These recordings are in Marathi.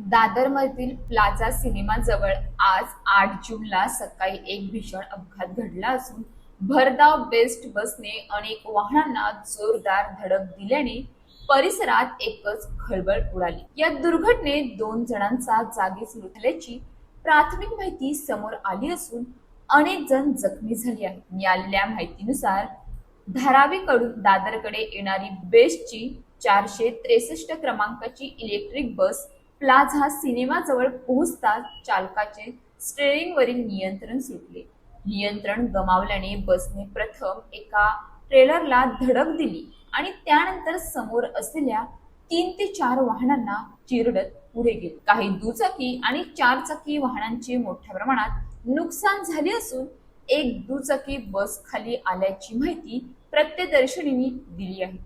दादरमधील प्लाझा सिनेमा जवळ आज 8 जूनला सकाळी एक भीषण अपघात घडला असून भरधाव बेस्ट बसने अनेक वाहनांना जोरदार धडक दिल्याने परिसरात एकच खळबळ उडाली। या दुर्घटनेत 2 जणांचा जागीच मृत्यू झाल्याची प्राथमिक माहिती समोर आली असून अनेक जण जखमी झाले आहेत। मिळालेल्या माहितीनुसार धारावीकडून दादरकडे येणारी बेस्टची 463 क्रमांकाची इलेक्ट्रिक बस प्लाझा सिनेमाजवळ पोहोचताच चालकाचे स्टीअरिंगवरील नियंत्रण सुटले। नियंत्रण गमावल्याने बसने प्रथम एका ट्रेलरला धडक दिली आणि त्यानंतर समोर असलेल्या 3 ते 4 वाहनांना चिरडत पुढे गेली। काही दुचाकी आणि 4 चाकी वाहनांचे मोठ्या प्रमाणात नुकसान झाले असून एक दुचाकी बस खाली आल्याची माहिती प्रत्यक्षदर्शींनी दिली आहे।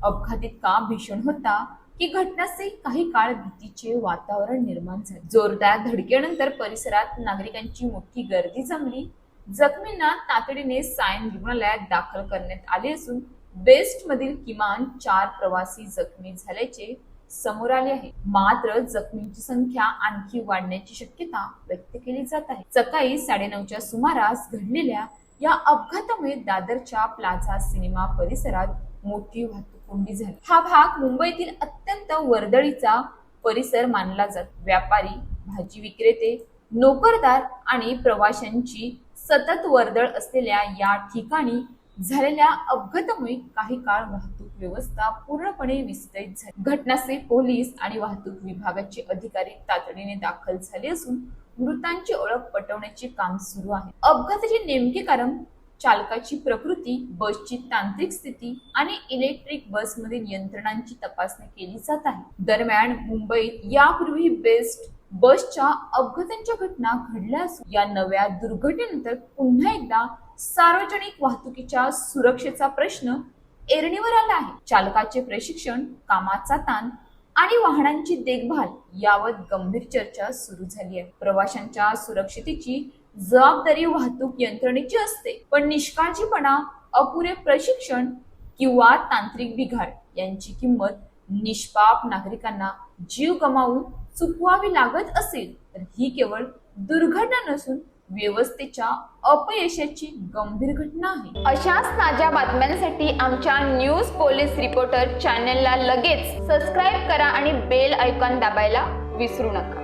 अपघात इतका भीषण होता की घटनास्थळी काही काळ भीतीचे वातावरण निर्माण झाले। जोरदार धडकेनंतर परिसरात नागरिकांची मोठी गर्दी जमली। जखमींना तातडीने सायन रुग्णालयात दाखल करण्यात आले असून बेस्ट मधील किमान 4 प्रवासी जखमी झाल्याचे समोर आले आहे। मात्र जखमींची संख्या आणखी वाढण्याची शक्यता व्यक्त केली जात आहे। सकाळी 9:30च्या सुमारास घडलेल्या या अपघातामुळे दादरच्या प्लाझा सिनेमा परिसरात मोठी वाहतूक कोंडी झाली। हा भाग मुंबईतील अत्यंत वर्दळीचा परिसर मानला जातो। व्यापारी, भाजी विक्रेते, नोकरदार आणि प्रवाशांची सतत वर्दळ असलेल्या या ठिकाणी झालेल्या अपघातामुळे काही काळ वाहतूक व्यवस्था पूर्णपणे विस्कळीत झाली। घटनास्थळी पोलीस आणि वाहतूक विभागाचे अधिकारी तातडीने दाखल झाले असून मृतांची ओळख पटवण्याचे काम सुरू आहे। अपघाताचे नेमके कारण, चालकाची प्रकृती, बसची तांत्रिक स्थिती आणि इलेक्ट्रिक बसमधील नियंत्रणांची तपासणी केली जात आहे। दरम्यान मुंबईत यापूर्वी बेस्ट बसच्या अपघातांच्या घटना घडल्या असून या नव्या दुर्घटनेनंतर पुन्हा एकदा सार्वजनिक वाहतुकीच्या सुरक्षेचा प्रश्न ऐरणीवर आला आहे। चालकाचे प्रशिक्षण, कामाचा ताण आणि वाहनांची देखभाल यावर गंभीर चर्चा सुरू झाली आहे। प्रवाशांच्या सुरक्षितेची जबाबदारी वाहतूक यंत्रणेची असते, पण निष्काळजीपणा, अपुरे प्रशिक्षण किंवा तांत्रिक बिघाड यांची किंमत निष्पाप नागरिकांना जीव गमावून चुकवावी लागत असेल तर ही केवळ दुर्घटना नसून व्यवस्थेच्या अपयशाची गंभीर घटना आहे। अशाच ताज्या बातम्यांसाठी आमच्या न्यूज पोलीस रिपोर्टर चॅनलला लगेच सबस्क्राईब करा आणि बेल आयकॉन दाबायला विसरू नका।